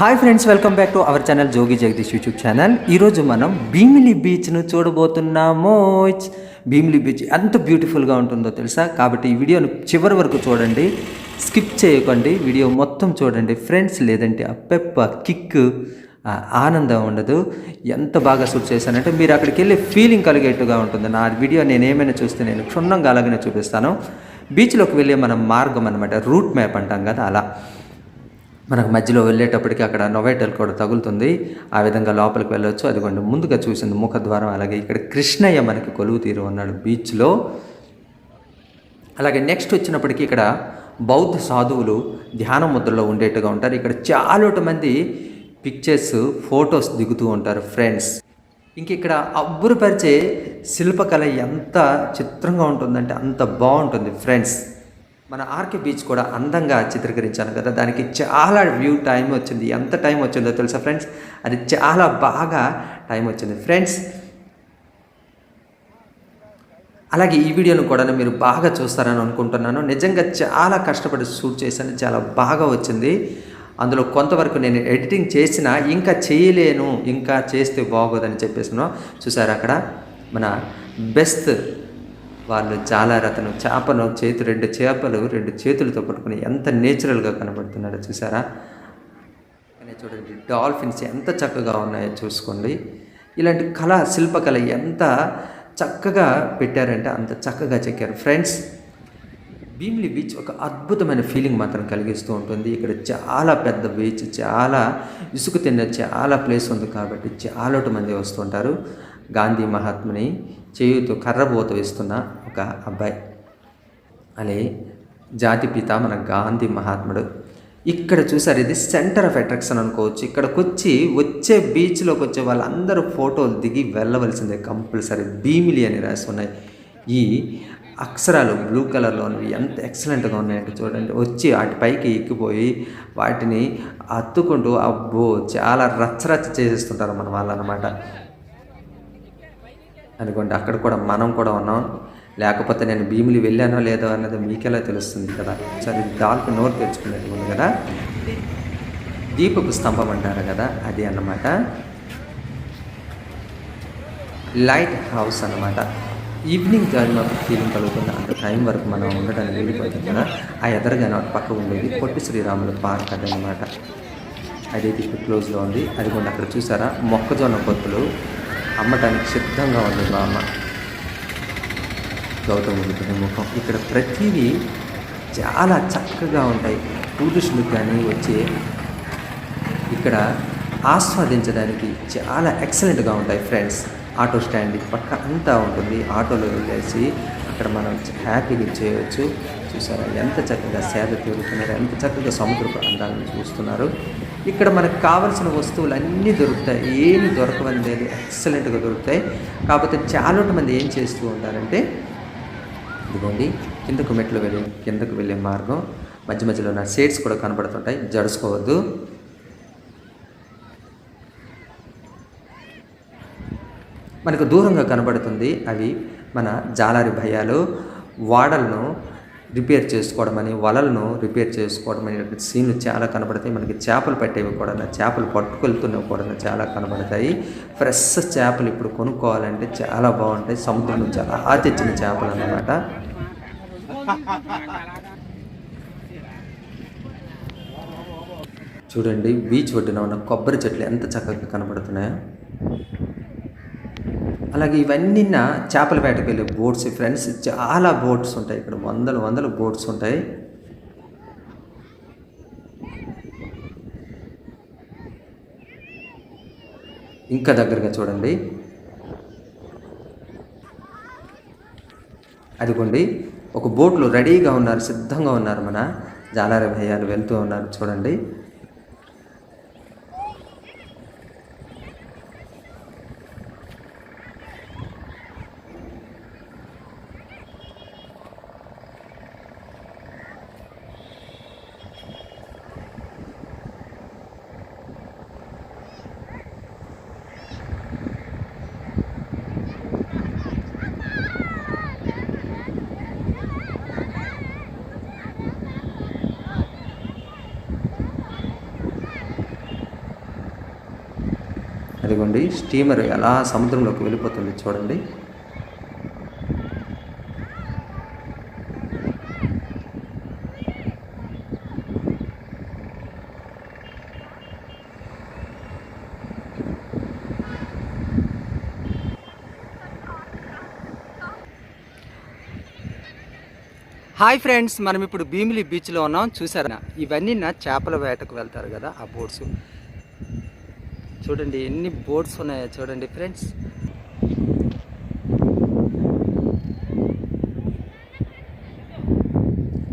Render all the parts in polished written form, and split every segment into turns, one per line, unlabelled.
Hi friends, welcome back to our channel Jogi Jagadish YouTube channel. ఈరోజు మనం భీమిలి బీచ్ను చూడబోతున్నాము. Bheemili beach ఎంత బ్యూటిఫుల్గా ఉంటుందో తెలుసా? కాబట్టి ఈ వీడియోను చివరి వరకు చూడండి, స్కిప్ చేయకండి, వీడియో మొత్తం చూడండి ఫ్రెండ్స్. లేదంటే ఆ పెప్ప కిక్ ఆనందం ఉండదు. ఎంత బాగా షూట్ చేశానంటే మీరు అక్కడికి వెళ్ళి ఫీలింగ్ కలిగేట్టుగా ఉంటుంది. నా వీడియో నేను ఏమైనా చూస్తే నేను క్షుణ్ణంగా అలాగనే చూపిస్తాను. బీచ్లోకి వెళ్ళే మన మార్గం అనమాట, రూట్ మ్యాప్ అంటాం కదా, అలా మనకు మధ్యలో వెళ్ళేటప్పటికి అక్కడ నొవేటల్ కూడా తగులుతుంది. ఆ విధంగా లోపలికి వెళ్ళవచ్చు. అదిగోండి ముందుగా చూసింది ముఖద్వారం. అలాగే ఇక్కడ కృష్ణయ్య మనకి కొలువు తీరు ఉన్నాడు బీచ్లో. అలాగే నెక్స్ట్ వచ్చినప్పటికీ ఇక్కడ బౌద్ధ సాధువులు ధ్యాన ముద్రలో ఉండేట్టుగా ఉంటారు. ఇక్కడ చాలా మంది పిక్చర్స్, ఫొటోస్ దిగుతూ ఉంటారు ఫ్రెండ్స్. ఇంక ఇక్కడ అబ్బురపరిచే శిల్పకళ ఎంత చిత్రంగా ఉంటుందంటే అంత బాగుంటుంది ఫ్రెండ్స్. మన ఆర్కే బీచ్ కూడా అందంగా చిత్రీకరించాను కదా, దానికి చాలా టైం వచ్చింది. ఎంత టైం వచ్చిందో తెలుసా ఫ్రెండ్స్? అది చాలా బాగా టైం వచ్చింది ఫ్రెండ్స్. అలాగే ఈ వీడియోను కూడా మీరు బాగా చూస్తారని అనుకుంటున్నాను. నిజంగా చాలా కష్టపడి షూట్ చేశాను, చాలా బాగా వచ్చింది. అందులో కొంతవరకు నేను ఎడిటింగ్ చేసినా ఇంకా చేయలేను, ఇంకా చేస్తే బాగోదని చెప్పేసాను. చూసారు అక్కడ మన బెస్ట్ వాళ్ళు జాలారతను చేపను రెండు చేపలు రెండు చేతులతో పట్టుకుని ఎంత నేచురల్గా కనబడుతున్నాడో చూసారా? చూడండి డాల్ఫిన్స్ ఎంత చక్కగా ఉన్నాయో చూసుకోండి. ఇలాంటి శిల్పకళ ఎంత చక్కగా పెట్టారంటే అంత చక్కగా చెక్కారు ఫ్రెండ్స్. భీమిలి బీచ్ ఒక అద్భుతమైన ఫీలింగ్ మాత్రం కలిగిస్తూ ఉంటుంది. ఇక్కడ చాలా పెద్ద బీచ్, చాలా ఇసుక తిన్న చాలా ప్లేస్ ఉంది కాబట్టి చాలా మంది వస్తుంటారు. గాంధీ మహాత్ముని చేయుతూ కర్రబోత వేస్తున్న ఒక అబ్బాయి, అలాగే జాతిపిత మన గాంధీ మహాత్ముడు. ఇక్కడ చూసారు, ఇది సెంటర్ ఆఫ్ అట్రాక్షన్ అనుకోవచ్చు. ఇక్కడికి వచ్చే బీచ్లోకి వచ్చే వాళ్ళందరూ ఫోటోలు దిగి వెళ్ళవలసిందే కంపల్సరీ. భీమిలి అని రాసి ఉన్నాయి. ఈ అక్షరాలు బ్లూ కలర్లో ఉన్నవి ఎంత ఎక్సలెంట్గా ఉన్నాయంటే చూడండి. వచ్చి వాటి పైకి ఎక్కిపోయి వాటిని అత్తుకుంటూ అబ్బో చాలా రచ్చరచ్చ చేసేస్తుంటారు మన వాళ్ళు అన్నమాట. అనుకోండి అక్కడ కూడా మనం కూడా ఉన్నాం. లేకపోతే నేను భీమిలి వెళ్ళానో లేదో అన్నది మీకెలా తెలుస్తుంది కదా. సరే, డాల్ఫిన్ నోరు తెచ్చుకునేది ఉంది కదా, దీపపు స్తంభం అంటారు కదా, అది అన్నమాట లైట్ హౌస్ అన్నమాట. ఈవినింగ్ టైం ఫీలింగ్ కలుగుతుంది. అంత టైం వరకు మనం ఉండడానికి వెళ్ళిపోతుంది కదా. ఆ ఎదురుగానే ఒక పక్క ఉండేది పొట్టి శ్రీరాములు పార్క్ అదనమాట. అదైతే ఇప్పుడు క్లోజ్లో ఉంది. అది కూడా అక్కడ చూసారా మొక్కజొన్న పొత్తులు అమ్మటానికి సిద్ధంగా ఉంది మా అమ్మ. గౌతమ బుద్ధుడి ముఖం. ఇక్కడ ప్రతిదీ చాలా చక్కగా ఉంటాయి. టూరిస్టులకు కానీ వచ్చి ఇక్కడ ఆస్వాదించడానికి చాలా ఎక్సలెంట్గా ఉంటాయి ఫ్రెండ్స్. ఆటో స్టాండ్ పక్క అంతా ఉంటుంది. ఆటోలో వెళ్ళేసి అక్కడ మనం హ్యాపీగా చేయవచ్చు. చూసారా ఎంత చక్కగా సేద తీరుతున్నారు, ఎంత చక్కగా సముద్రపు అందాలను చూస్తున్నారు. ఇక్కడ మనకు కావలసిన వస్తువులు అన్నీ దొరుకుతాయి, ఏమి దొరకవని లేదు, ఎక్సలెంట్గా దొరుకుతాయి. కాకపోతే చాలా మంది ఏం చేస్తూ ఉంటారంటే ఇదిగోండి కిందకు వెళ్ళే మార్గం మధ్య మధ్యలో నా షేడ్స్ కూడా కనబడుతుంటాయి, జడుసుకోవద్దు. మనకు దూరంగా కనబడుతుంది అవి మన జాలారి భయాలు. వాడలను రిపేర్ చేసుకోవడం అని, వలలను రిపేర్ చేసుకోవడం అనే సీన్లు చాలా కనబడతాయి. మనకి చేపలు పట్టేవి కూడా, చేపలు పట్టుకెళ్తున్నవి కూడా చాలా కనబడతాయి. ఫ్రెష్ చేపలు ఇప్పుడు కొనుక్కోవాలంటే చాలా బాగుంటాయి. సముద్రం నుంచి అలా తెచ్చిన చేపలు అన్నమాట. చూడండి బీచ్ ఒడ్డున ఉన్న కొబ్బరి చెట్లు ఎంత చక్కగా కనబడుతున్నాయో. అలాగే ఇవన్నీ చేపల వేటకు వెళ్ళే బోట్స్ ఫ్రెండ్స్. చాలా బోట్స్ ఉంటాయి ఇక్కడ, వందల బోట్స్ ఉంటాయి. ఇంకా దగ్గరగా చూడండి, అదిగోండి ఒక బోట్లు రెడీగా ఉన్నారు, సిద్ధంగా ఉన్నారు. మన జాలారి భయ్యాలు వెళ్తూ ఉన్నారు చూడండి. అదిగోండి స్టీమర్ ఎలా సముద్రంలోకి వెళ్ళిపోతుంది చూడండి.
హాయ్ ఫ్రెండ్స్, మనం ఇప్పుడు భీమిలి బీచ్లో ఉన్నాం. చూసారా, ఇవన్నీ నా చేపల వేటకు వెళ్తారు కదా ఆ బోట్స్. చూడండి ఎన్ని బోట్స్ ఉన్నాయో చూడండి ఫ్రెండ్స్.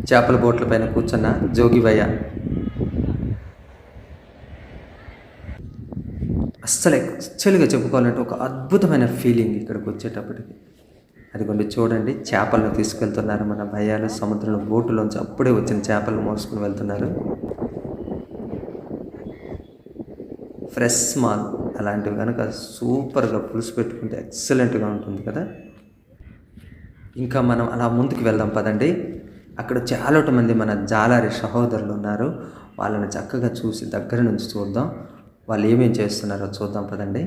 చేపల బోట్ల పైన కూర్చున్న జోగివయ్య అస్సలు యాక్చువల్గా చెప్పుకోవాలంటే ఒక అద్భుతమైన ఫీలింగ్ ఇక్కడికి వచ్చేటప్పటికి. అదిగోండి చూడండి, చేపలను తీసుకెళ్తున్నారు మన భయ్యాలు. సముద్రంలో బోటులోంచి అప్పుడే వచ్చిన చేపలను మోసుకుని వెళ్తున్నారు. ఫ్రెష్ మాల్ అలాంటివి కనుక సూపర్గా పులుసు పెట్టుకుంటే ఎక్సలెంట్గా ఉంటుంది కదా. ఇంకా మనం అలా ముందుకు వెళ్దాం పదండి. అక్కడ చాలా మంది మన జాలారి సహోదరులు ఉన్నారు. వాళ్ళని చక్కగా చూసి దగ్గర నుంచి చూద్దాం, వాళ్ళు ఏమేం చేస్తున్నారో చూద్దాం పదండి.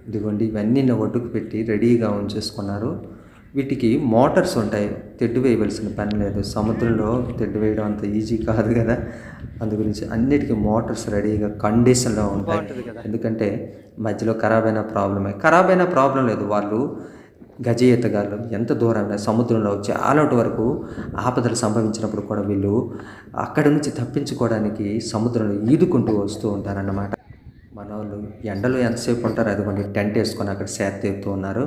ఇదిగోండి ఇవన్నీ ఒడ్డుకు పెట్టి రెడీగా ఉంచేసుకున్నారు. వీటికి మోటార్స్ ఉంటాయి, తెడ్డు వేయవలసిన పని లేదు. సముద్రంలో తెడ్డు వేయడం అంత ఈజీ కాదు కదా, అందు గురించి అన్నిటికీ మోటార్స్ రెడీగా కండిషన్లో ఉంటాయి. ఎందుకంటే మధ్యలో ఖరాబ్ అయిన ప్రాబ్లం లేదు. వాళ్ళు గజ ఈతగాళ్ళు ఎంత దూరమైనా సముద్రంలో చాలా వరకు ఆపదలు సంభవించినప్పుడు కూడా వీళ్ళు అక్కడి నుంచి తప్పించుకోవడానికి సముద్రంలో ఈదుకుంటూ వస్తూ ఉంటారన్నమాట. మన వాళ్ళు ఎండలో ఎంతసేపు ఉంటారు, అదిగోండి టెంట్ వేసుకొని అక్కడ సేద తీరుతూ ఉన్నారు.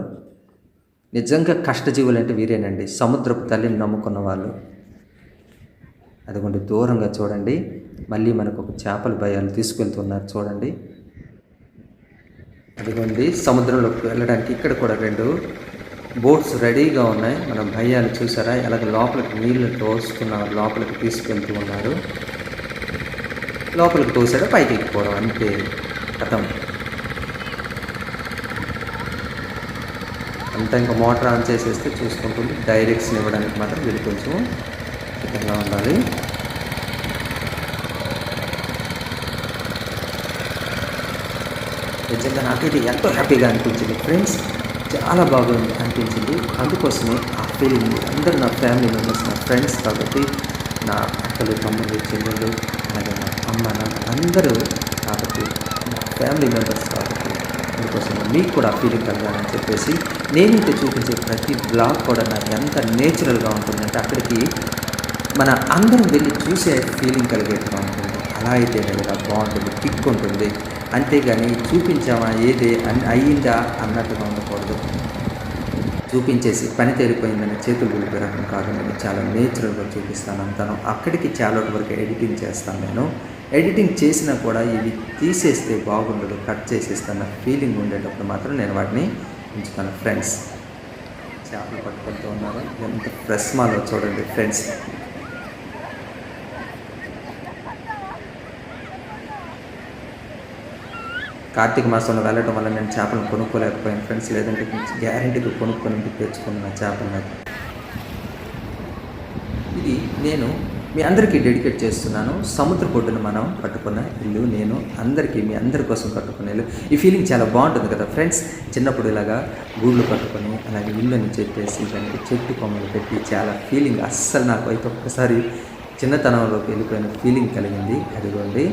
నిజంగా కష్టజీవులు అంటే వీరేనండి, సముద్రపు తల్లిని నమ్ముకున్న వాళ్ళు. అదిగోండి దూరంగా చూడండి, మళ్ళీ మనకు ఒక చేపల భయాలు తీసుకెళ్తున్నారు చూడండి. అదిగోండి సముద్రంలోకి వెళ్ళడానికి ఇక్కడ కూడా 2 బోట్స్ రెడీగా ఉన్నాయి. మన భయ్యాలు చూసారా ఎలాగ లోపలికి నీళ్ళు తోస్తున్నారు, లోపలికి తీసుకెళ్తూ ఉన్నారు. లోపలికి తోసాడు, పైకి ఎక్కిపోవడం అంతే, కథం అంతా. ఇంకా మోటార్ ఆన్ చేసేస్తే చూసుకుంటుంది. డైరెక్షన్ ఇవ్వడానికి మాత్రం వీళ్ళు కొంచెం సిద్ధంగా ఉండాలి. నిజంగా నాకైతే ఎంతో హ్యాపీగా అనిపించింది ఫ్రెండ్స్, చాలా బాగా అనిపించింది. అందుకోసమే ఆ ఫీలింగ్ అందరూ నా ఫ్యామిలీ మెంబర్స్, నా ఫ్రెండ్స్ కాబట్టి, నా అక్కలు తమ్ముళ్ళు చెల్లెళ్ళు అలాగే నా అమ్మ నాన్న అందరూ కాబట్టి, నా ఫ్యామిలీ మెంబర్స్ కాబట్టి, అందుకోసం మీకు కూడా ఆ ఫీలింగ్ కలగాలని చెప్పేసి నేనైతే చూపించే ప్రతి బ్లాగ్ కూడా నాకు ఎంత నేచురల్గా ఉంటుందంటే అక్కడికి మన అందరం వెళ్ళి చూసే ఫీలింగ్ కలిగేట్టుగా ఉంటుంది. అలా అయితే కదా బాగుంటుంది, కిక్ ఉంటుంది. అంతేగాని చూపించామా ఏదే అయ్యిందా అన్నట్టుగా ఉండకూడదు. చూపించేసి పని తేలిపోయిందని చేతులు వెళ్ళిపోయడం కాదు. నేను చాలా నేచురల్గా చూపిస్తాను అంతాను. అక్కడికి చాలా వరకు ఎడిటింగ్ చేస్తాను. నేను ఎడిటింగ్ చేసినా కూడా ఇవి తీసేస్తే బాగుండదు, కట్ చేసేస్తాను ఫీలింగ్ ఉండేటప్పుడు మాత్రం నేను వాటిని ఉంచుతాను. ఫ్రెండ్స్ చేపలు పట్టుకుంటూ ఉన్నారు, ఎంత ఫ్రెష్ మాలో చూడండి ఫ్రెండ్స్. కార్తీక మాసంలో వెళ్ళడం వల్ల నేను చేపలను కొనుక్కోలేకపోయాను ఫ్రెండ్స్, లేదంటే గ్యారెంటీగా కొనుక్కొని తెచ్చుకున్న చేపలు. ఇది నేను మీ అందరికీ డెడికేట్ చేస్తున్నాను. సముద్ర పొడ్డును మనం కట్టుకున్న ఇల్లు, నేను అందరికీ మీ అందరి కోసం కట్టుకున్న ఇల్లు. ఈ ఫీలింగ్ చాలా బాగుంటుంది కదా ఫ్రెండ్స్. చిన్నప్పుడు ఇలాగా గూళ్ళు కట్టుకొని అలాగే ఇల్లుని చెప్పేసి దానికి చెట్టు కొమ్మలు పెట్టి చాలా ఫీలింగ్, అస్సలు నాకు అయితే ఒక్కసారి చిన్నతనంలోకి వెళ్ళిపోయిన ఫీలింగ్ కలిగింది. అదిగోండి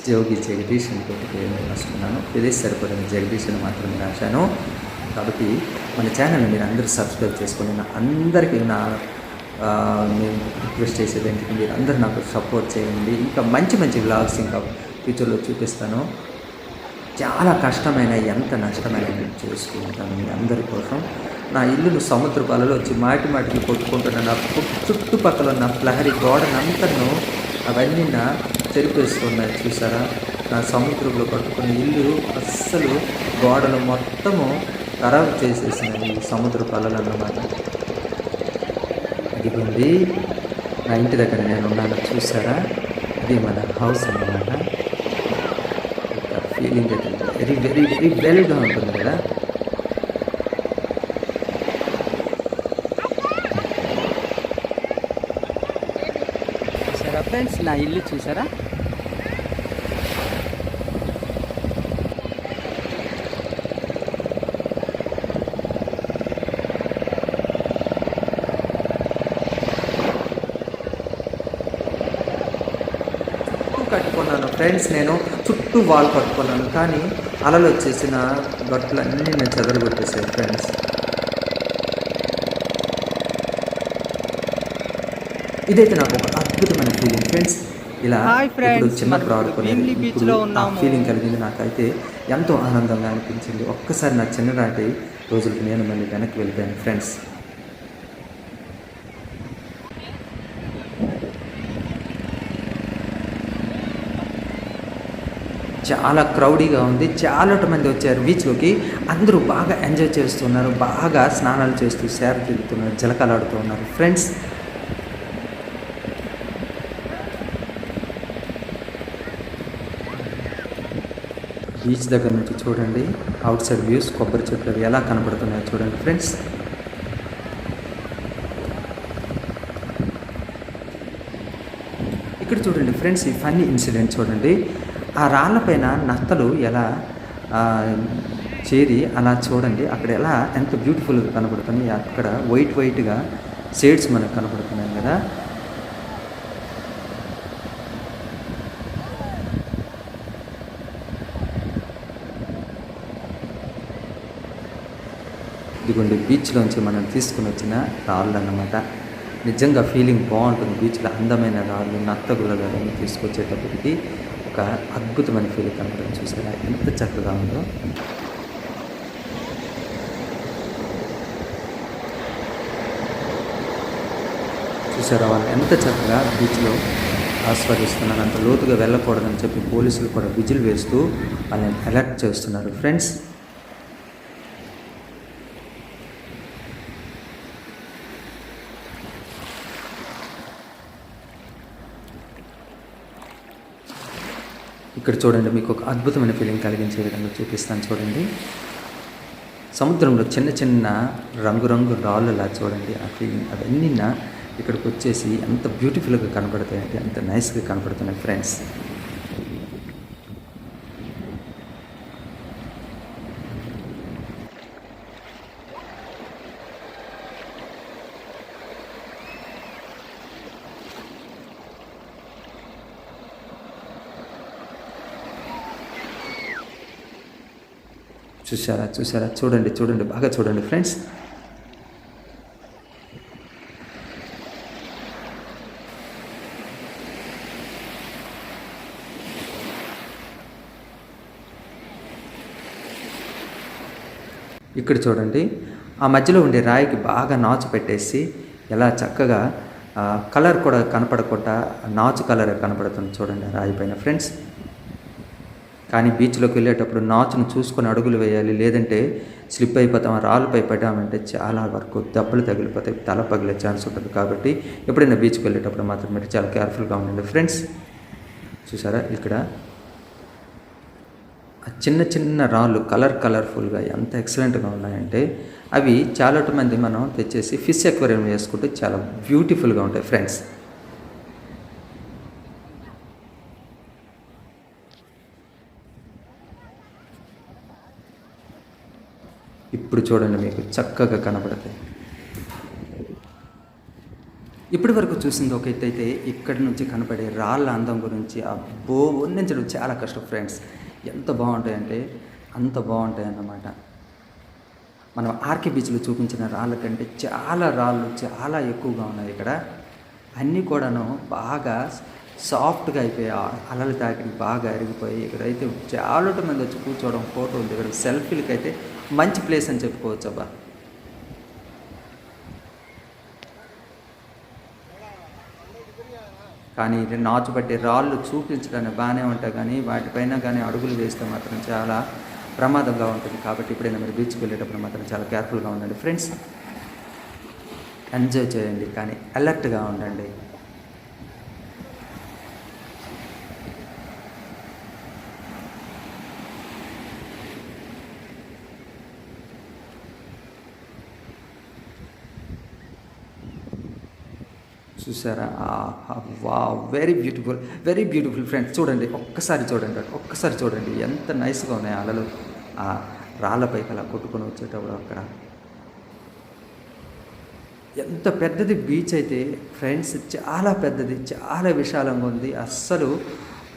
జోగి జగదీష్ ఇంకొక పేరు రాసుకున్నాను, ఇదే సరిపడిన జగదీష్ అని మాత్రమే రాశాను. కాబట్టి మన ఛానల్ని మీరు అందరూ సబ్స్క్రైబ్ చేసుకొని అందరికీ నేను రిక్వెస్ట్ చేసేది ఏంటంటే మీరు అందరూ నాకు సపోర్ట్ చేయండి. ఇంకా మంచి మంచి వ్లాగ్స్ ఇంకా ఫ్యూచర్లో చూపిస్తాను. చాలా కష్టమైన ఎంత నష్టమైన నేను చేసుకుంటాను మీ అందరి కోసం. నా ఇల్లును సముద్ర పాలలో వచ్చి మాటికి కొట్టుకుంటున్న నా చుట్టుపక్కల ఉన్న ప్రహరీ గోడనంతను అవన్నీ నా చెరిపేస్తున్నాయి చూసారా. నా సముద్రంలో కట్టుకున్న ఇల్లు అస్సలు గోడలు మొత్తము ఖరాబ్ చేసేసినవి సముద్ర పాలలు అన్నమాట. ఇదిగోండి నా ఇంటి దగ్గర నేను ఉన్నాను చూసారా, అది మన హౌస్ అన్నమాట. ఫీలింగ్ అయితే వెరీ వెరీ వెరీ వెల్గా ఉంటుంది కదా. చూసారా ఫ్రెండ్స్,
ఫ్రెండ్స్ నా ఇల్లు చూసారా?
కట్టుకున్నాను ఫ్రెండ్స్, నేను చుట్టూ వాల్ కట్టుకున్నాను, కానీ అలలు వచ్చేసిన గట్టులన్నీ నేను చెదరగొట్టేసాను ఫ్రెండ్స్. ఇదైతే నాకు ఒక అద్భుతమైన ఫీలింగ్ ఫ్రెండ్స్. ఇలా
హాయ్
ఇప్పుడు
ఫ్రెండ్స్,
చిన్న
మనం
ప్రాడ్
ఇప్పుడు భీమిలి బీచ్లో
ఆ
ఉన్నాము.
ఫీలింగ్ కలిగింది. నాకైతే ఎంతో ఆనందంగా అనిపించింది. ఒక్కసారి నా చిన్ననాటి రోజులకి నేను మళ్ళీ వెనక్కి వెళ్ళిపోయాను ఫ్రెండ్స్. చాలా క్రౌడీగా ఉంది, చాలా మంది వచ్చారు బీచ్లోకి. అందరూ బాగా ఎంజాయ్ చేస్తున్నారు, బాగా స్నానాలు చేస్తూ సేద తిరుగుతున్నారు, జలకాలాడుతూ ఉన్నారు ఫ్రెండ్స్. బీచ్ దగ్గర నుంచి చూడండి అవుట్ సైడ్ వ్యూస్, కొబ్బరి చెట్లు అవి ఎలా కనపడుతున్నాయో చూడండి ఫ్రెండ్స్. ఇక్కడ చూడండి ఫ్రెండ్స్, ఈ ఫన్నీ ఇన్సిడెంట్ చూడండి. ఆ రాళ్ళపైన నత్తలు ఎలా చేరి అలా చూడండి, అక్కడ ఎలా ఎంత బ్యూటిఫుల్గా కనపడుతుంది. అక్కడ వైట్గా షేడ్స్ మనకు కనపడుతున్నాయి కదా. ఇదిగోండి బీచ్లోంచి మనం తీసుకుని వచ్చిన రాళ్ళు అన్నమాట. నిజంగా ఫీలింగ్ బాగుంటుంది. బీచ్లో అందమైన రాళ్ళు, నత్తగుల్లలు అవన్నీ తీసుకొచ్చేటప్పటికి ఒక అద్భుతమైన ఫీలింగ్ కనపడుతుంది. చూసారా ఎంత చక్కగా ఉందో. చూసారా వాళ్ళు ఎంత చక్కగా బీచ్లో ఆస్వాదిస్తున్నారు. అంత లోతుగా వెళ్ళకూడదని చెప్పి పోలీసులు కూడా విజిల్ వేస్తూ వాళ్ళని అలర్ట్ చేస్తున్నారు ఫ్రెండ్స్. ఇక్కడ చూడండి, మీకు ఒక అద్భుతమైన ఫీలింగ్ కలిగించే విధంగా చూపిస్తాను చూడండి. సముద్రంలో చిన్న చిన్న రంగురంగు రాళ్ళులా చూడండి. ఆ ఫీలింగ్ అవన్నీ ఇక్కడికి వచ్చేసి ఎంత బ్యూటిఫుల్గా కనపడతాయంటే అంత నైస్గా కనపడుతున్నాయి ఫ్రెండ్స్. చూసారా చూడండి బాగా చూడండి ఫ్రెండ్స్. ఇక్కడ చూడండి, ఆ మధ్యలో ఉండే రాయికి బాగా నాచు పెట్టేసి ఎలా చక్కగా కలర్ కూడా కనపడకుండా నాచు కలర్ కనపడుతుంది చూడండి ఆ రాయి పైన ఫ్రెండ్స్. కానీ బీచ్లోకి వెళ్ళేటప్పుడు నాచును చూసుకొని అడుగులు వేయాలి, లేదంటే స్లిప్ అయిపోతాం. రాళ్ళపై పడ్డామంటే చాలా వరకు దెబ్బలు తగిలిపోతాయి, తల పగిలే ఛాన్స్ ఉంటుంది. కాబట్టి ఎప్పుడైనా బీచ్కి వెళ్ళేటప్పుడు మాత్రం మీరు చాలా కేర్ఫుల్గా ఉండండి ఫ్రెండ్స్. చూసారా ఇక్కడ చిన్న చిన్న రాళ్ళు కలర్ఫుల్గా ఎంత ఎక్సలెంట్గా ఉన్నాయంటే అవి చాలా మంది మనం తెచ్చేసి ఫిష్ అక్వేరియం వేసుకుంటే చాలా బ్యూటిఫుల్గా ఉంటాయి ఫ్రెండ్స్. ఇప్పుడు చూడండి, మీకు చక్కగా కనబడతాయి. ఇప్పటి వరకు చూసింది ఒక ఎత్తు అయితే, ఇక్కడి నుంచి కనపడే రాళ్ళ అందం గురించి అబ్బో వర్ణించడం చాలా కష్టం ఫ్రెండ్స్. ఎంత బాగుంటాయంటే అంత బాగుంటాయి అన్నమాట. మనం ఆర్కే బీచ్లో చూపించిన రాళ్ళ కంటే చాలా రాళ్ళు చాలా ఎక్కువగా ఉన్నాయి ఇక్కడ. అన్నీ కూడాను బాగా సాఫ్ట్గా అయిపోయి అలలు తాకి బాగా అరిగిపోయి ఇక్కడైతే చాలా మంది వచ్చి కూర్చోవడం, ఫోటోలు దిగడం, సెల్ఫీలకి అయితే మంచి ప్లేస్ అని చెప్పుకోవచ్చు అబ్బా. కానీ నాచు పట్టే రాళ్ళు చూపించడానికి బాగానే ఉంటాయి, కానీ వాటిపైన కానీ అడుగులు వేస్తే మాత్రం చాలా ప్రమాదంగా ఉంటుంది. కాబట్టి ఇప్పుడైనా మీరు బీచ్కి వెళ్ళేటప్పుడు మాత్రం చాలా కేర్ఫుల్గా ఉండండి ఫ్రెండ్స్. ఎంజాయ్ చేయండి, కానీ అలర్ట్గా ఉండండి. చూసారా? వా వెరీ బ్యూటిఫుల్ ఫ్రెండ్స్. చూడండి, ఒక్కసారి చూడండి, ఒక్కసారి చూడండి ఎంత నైస్గా ఉన్నాయి అలలు. ఆ రాళ్ళపైకి అలా కొట్టుకొని వచ్చేటప్పుడు అక్కడ ఎంత పెద్దది బీచ్ అయితే ఫ్రెండ్స్, చాలా పెద్దది, చాలా విశాలంగా ఉంది. అస్సలు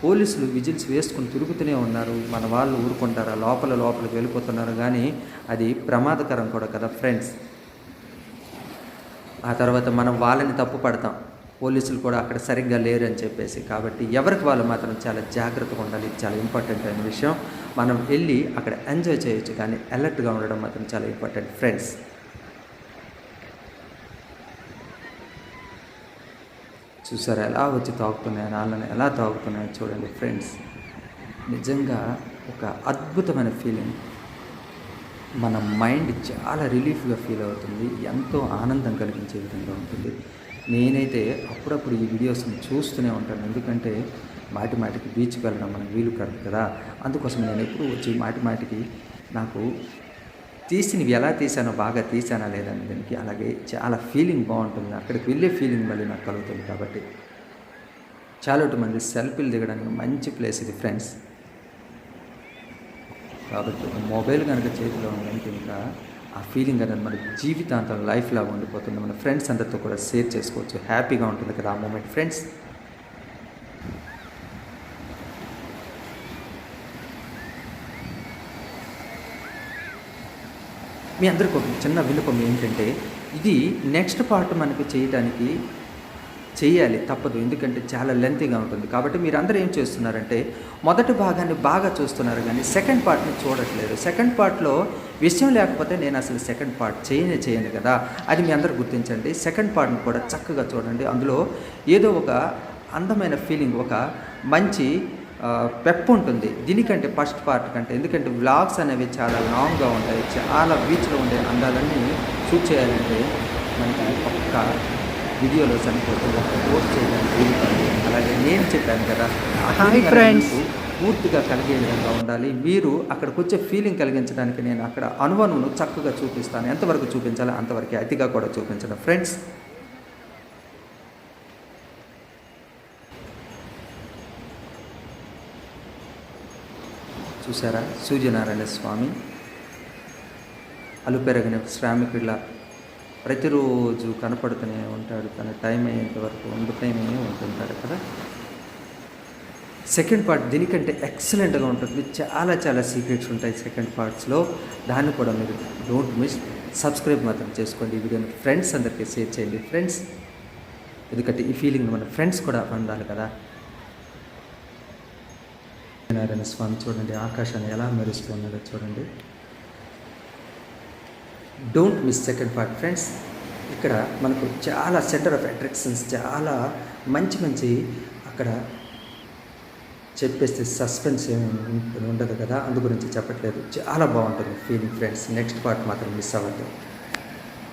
పోలీసులు విజిల్స్ వేసుకుని తిరుగుతూనే ఉన్నారు. మన వాళ్ళు ఊరుకుంటారా? లోపలికి వెళ్ళిపోతున్నారు. కానీ అది ప్రమాదకరం కూడా కదా ఫ్రెండ్స్. ఆ తర్వాత మనం వాళ్ళని తప్పు పడతాం, పోలీసులు కూడా అక్కడ సరిగ్గా లేరు అని చెప్పేసి. కాబట్టి ఎవరికి వాళ్ళు మాత్రం చాలా జాగ్రత్తగా ఉండాలి. ఇది చాలా ఇంపార్టెంట్ అయిన విషయం. మనం వెళ్ళి అక్కడ ఎంజాయ్ చేయొచ్చు, కానీ అలర్ట్గా ఉండడం మాత్రం చాలా ఇంపార్టెంట్ ఫ్రెండ్స్. చూసారా ఎలా వచ్చి తాగుతున్నాయి, రాళ్ళని ఎలా తాగుతున్నాయో చూడండి ఫ్రెండ్స్. నిజంగా ఒక అద్భుతమైన ఫీలింగ్. మన మైండ్ చాలా రిలీఫ్గా ఫీల్ అవుతుంది, ఎంతో ఆనందం కలిగించే విధంగా ఉంటుంది. నేనైతే అప్పుడప్పుడు ఈ వీడియోస్ని చూస్తూనే ఉంటాను, ఎందుకంటే మాటికి బీచ్కి వెళ్ళడం మనకు వీలు కాదు కదా. అందుకోసం నేను ఎప్పుడు వచ్చి మాటికి నాకు తీసినవి ఎలా తీసానో, బాగా తీసానా లేదని దానికి, అలాగే చాలా ఫీలింగ్ బాగుంటుంది. అక్కడికి వెళ్ళే ఫీలింగ్ మళ్ళీ నాకు కలుగుతుంది. కాబట్టి చాలా మంది సెల్ఫీలు దిగడానికి మంచి ప్లేస్ ఇది ఫ్రెండ్స్. కాబట్టి మొబైల్ కనుక చేతిలో ఉందంటే ఇంకా ఆ ఫీలింగ్ అనేది మన జీవితాంతం లైఫ్ లాగా ఉండిపోతుంది. మన ఫ్రెండ్స్ అందరితో కూడా షేర్ చేసుకోవచ్చు, హ్యాపీగా ఉంటుంది కదా ఆ మూమెంట్ ఫ్రెండ్స్. మీ అందరికీ ఒక చిన్న విన్నపం ఏంటంటే, ఇది నెక్స్ట్ పార్ట్ మనకు చేయాలి, తప్పదు. ఎందుకంటే చాలా లెంతీగా ఉంటుంది. కాబట్టి మీరు అందరూ ఏం చేస్తున్నారంటే, మొదటి భాగాన్ని బాగా చూస్తున్నారు కానీ సెకండ్ పార్ట్ని చూడట్లేదు. సెకండ్ పార్ట్లో విషయం లేకపోతే నేను అసలు సెకండ్ పార్ట్ చేయను కదా. అది మీ అందరూ గుర్తించండి. సెకండ్ పార్ట్ని కూడా చక్కగా చూడండి. అందులో ఏదో ఒక అందమైన ఫీలింగ్, ఒక మంచి పెప్ ఉంటుంది దీనికంటే, ఫస్ట్ పార్ట్ కంటే. ఎందుకంటే వ్లాగ్స్ అనేవి చాలా లాంగ్గా ఉంటాయి. చాలా బీచ్లో ఉండే అందాలన్నీ షూట్ చేయాలంటే మనకి ఒక్క వీడియోలో సరిపోతుంది, పోస్ట్ చేయడానికి వీలు కాదు. అలాగే నేను చెప్పాను కదా,
హాయ్ ఫ్రెండ్స్,
పూర్తిగా కలిగే విధంగా ఉండాలి. మీరు అక్కడికి వచ్చే ఫీలింగ్ కలిగించడానికి నేను అక్కడ అనుభవం చక్కగా చూపిస్తాను. ఎంతవరకు చూపించాలో అంతవరకు, అతిగా కూడా చూపించడం ఫ్రెండ్స్. చూసారా, సూర్యనారాయణ స్వామి అలుపెరగని శ్రామికుడిలా ప్రతిరోజు కనపడుతూనే ఉంటాడు. తన టైం అయ్యేంత వరకు ఉండుతూనే ఉంటుంటాడు కదా. సెకండ్ పార్ట్ దీనికంటే ఎక్సలెంట్గా ఉంటుంది. చాలా సీక్రెట్స్ ఉంటాయి సెకండ్ పార్ట్స్లో. దాన్ని కూడా మీరు డోంట్ మిస్. సబ్స్క్రైబ్ మాత్రం చేసుకోండి. ఈ వీడియోని ఫ్రెండ్స్ అందరికీ షేర్ చేయండి ఫ్రెండ్స్. ఎందుకంటే ఈ ఫీలింగ్ మన ఫ్రెండ్స్ కూడా పొందాలి కదా. నారాయణ స్వామి చూడండి, ఆకాశాన్ని ఎలా మెరుస్తున్నాడో చూడండి. Don't miss second part friends. ఇక్కడ మనకు చాలా సెంటర్ ఆఫ్ అట్రాక్షన్స్, చాలా మంచి అక్కడ చెప్పేస్తే సస్పెన్స్ ఏమి ఉండదు కదా, అందు గురించి చెప్పట్లేదు. చాలా బాగుంటుంది ఫీలింగ్ ఫ్రెండ్స్. నెక్స్ట్ పార్ట్ మాత్రం మిస్ అవ్వద్దు.